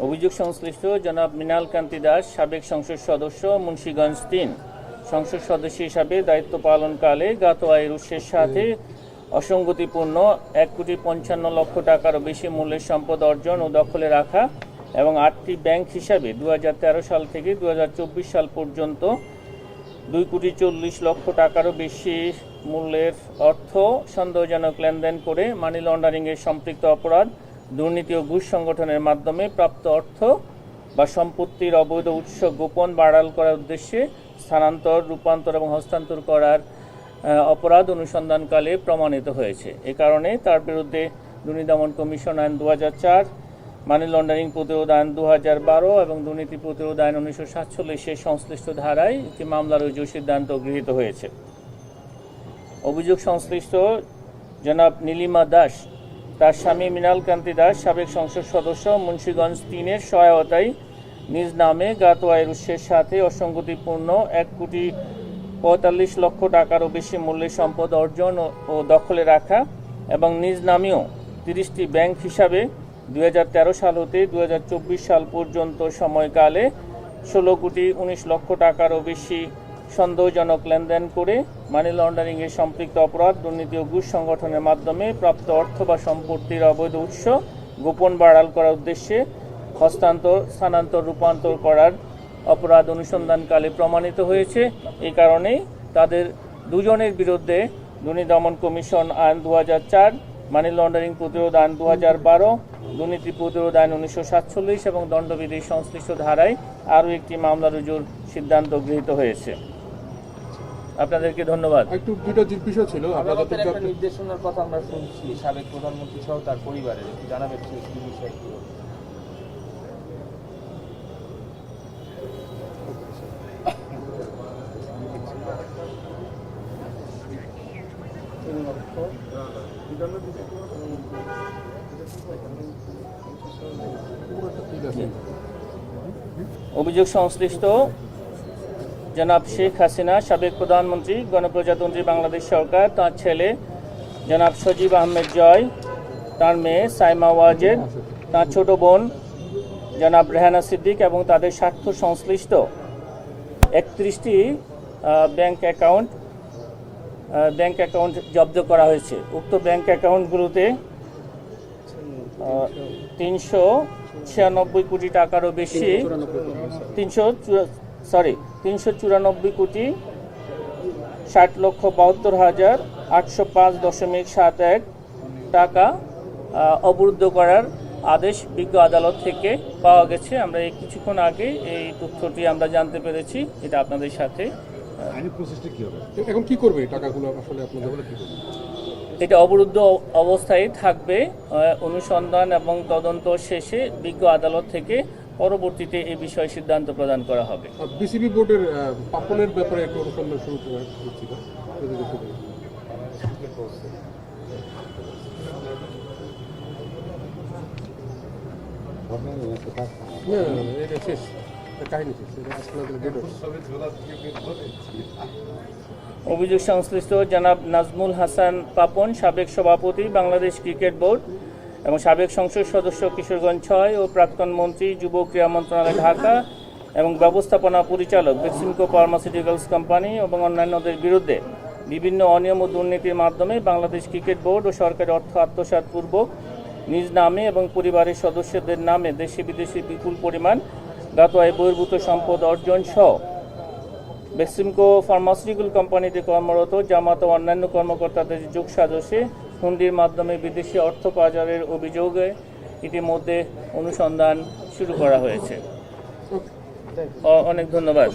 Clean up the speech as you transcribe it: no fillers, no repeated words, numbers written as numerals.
অভিযোগ সংশ্লিষ্ট জনাব মৃণাল কান্তি দাস, সাবেক সংসদ সদস্য, মুন্সিগঞ্জ ৩ সংসদ সদস্য হিসাবে দায়িত্ব পালনকালে জ্ঞাত আয়ের উৎসের সাথে অসঙ্গতিপূর্ণ ১,৫৫,০০,০০০ টাকারও বেশি মূল্যের সম্পদ অর্জন ও দখলে রাখা এবং ৮টি ব্যাংক হিসাবে ২০১৩ সাল থেকে ২০২৪ সাল পর্যন্ত ২,৪০,০০,০০০ টাকারও বেশি মূল্যের অর্থ সন্দেহজনক লেনদেন করে মানি লন্ডারিংয়ের সম্পৃক্ত অপরাধ, দুর্নীতি ও ঘুষ সংগঠনের মাধ্যমে প্রাপ্ত অর্থ বা সম্পত্তির অবৈধ উৎস গোপন বা আড়াল করার উদ্দেশ্যে স্থানান্তর, রূপান্তর এবং হস্তান্তর করার অপরাধ অনুসন্ধানকালে প্রমাণিত হয়েছে। এ কারণে তার বিরুদ্ধে দুর্নীতি দমন কমিশন আইন ২০০৪, মানি লন্ডারিং প্রতিরোধ আইন ২০১২ এবং দুর্নীতি প্রতিরোধ আইন ১৯৪৭ সংশ্লিষ্ট ধারায় একটি মামলা রুজুর সিদ্ধান্ত গৃহীত হয়েছে। অভিযোগ সংশ্লিষ্ট জনাব নীলিমা দাস, তার স্বামী মৃণাল কান্তি দাস, সাবেক সংসদ সদস্য, মুন্সিগঞ্জ ৩-এর সহায়তায় নিজ নামে জ্ঞাত আয়ের উৎসের সাথে অসঙ্গতিপূর্ণ ১,৪৫,০০,০০০ টাকারও বেশি মূল্যের সম্পদ অর্জন ও দখলে রাখা এবং নিজ নামেও ৩০টি ব্যাংক হিসাবে ২০১৩ সাল হতে ২০২৪ সাল পর্যন্ত সময়কালে ১৬,১৯,০০,০০০ টাকারও বেশি সন্দেহজনক লেনদেন করে মানি লন্ডারিংয়ের সম্পৃক্ত অপরাধ, দুর্নীতি ও ঘুষ সংগঠনের মাধ্যমে প্রাপ্ত অর্থ বা সম্পত্তির অবৈধ উৎস গোপন বা আড়াল করার উদ্দেশ্যে হস্তান্তর, স্থানান্তর, রূপান্তর করার অপরাধ অনুসন্ধানকালে প্রমাণিত হয়েছে। এই কারণেই তাদের দুজনের বিরুদ্ধে দুর্নীতি দমন কমিশন আইন ২০০৪, মানি লন্ডারিং প্রতিরোধ আইন ২০১২, দুর্নীতি প্রতিরোধ আইন ১৯৪৭ এবং দণ্ডবিধির সংশ্লিষ্ট ধারায় আরও একটি মামলা রুজুর সিদ্ধান্ত গৃহীত হয়েছে। আপনাদেরকে ধন্যবাদ। একটু দুটো বিষয় ছিল, আপনাদের একটা নির্দেশনার কথা আমরা শুনছি সাবেক প্রধানমন্ত্রী সহ তার পরিবারের, একটু জানাবেন সেই বিষয়ে। অভিযোগ সংশ্লিষ্ট জনাব শেখ হাসিনা, সাবেক প্রধানমন্ত্রী, গণপ্রজাতন্ত্রী বাংলাদেশ সরকার, তাঁর ছেলে জনাব সজীব আহমেদ জয়, তার মেয়ে সাইমা ওয়াজেদ, তাঁর ছোট বোন জনাব রেহানা সিদ্দিক এবং তাদের স্বার্থ সংশ্লিষ্ট ৩১টি ব্যাংক অ্যাকাউন্ট জব্দ করা হয়েছে। উক্ত ব্যাংক অ্যাকাউন্টগুলোতে ৩৯৬ কোটি টাকারও বেশি ৩৯৬,৭২,৭৫.৭১ টাকা অবরুদ্ধ করার আদেশ বিজ্ঞ আদালত থেকে পাওয়া গেছে। আমরা এই কিছুক্ষণ আগে এই তথ্যটি আমরা জানতে পেরেছি। এটা আপনাদের সাথে এখন কি করবে টাকাগুলো আসলে আপনাদের কি করবে? এটা অবরুদ্ধ অবস্থায় থাকবে। অনুসন্ধান এবং তদন্ত শেষে বিজ্ঞ আদালত থেকে পরবর্তীতে এই বিষয়ে সিদ্ধান্ত প্রদান করা হবে। বিসিবি বোর্ডের পাপনের ব্যাপারে একটু অনুসন্ধান শুরু করছিল। অভিযোগ সংশ্লিষ্ট জনাব নাজমুল হাসান পাপন, সাবেক সভাপতি বাংলাদেশ ক্রিকেট বোর্ড এবং সাবেক সংসদ সদস্য কিশোরগঞ্জ ৬ ও প্রাক্তন মন্ত্রী, যুব ক্রীড়া মন্ত্রণালয় ঢাকা এবং ব্যবস্থাপনা পরিচালক বেক্সিমকো ফার্মাসিউটিক্যালস কোম্পানি এবং অন্যান্যদের বিরুদ্ধে বিভিন্ন অনিয়ম ও দুর্নীতির মাধ্যমে বাংলাদেশ ক্রিকেট বোর্ড ও সরকারি অর্থ আত্মসাৎপূর্বক নিজ নামে এবং পরিবারের সদস্যদের নামে দেশি বিদেশি বিপুল পরিমাণ জ্ঞাত আয় বহির্ভূত সম্পদ অর্জন সহ বেক্সিমকো ফার্মাসিউটিক্যাল কোম্পানিতে কর্মরত জামাত ও অন্যান্য কর্মকর্তাদের যোগসাজশে হুন্ডির মাধ্যমে বিদেশি অর্থ পাচারের অভিযোগে ইতিমধ্যে অনুসন্ধান শুরু করা হয়েছে। অনেক ধন্যবাদ।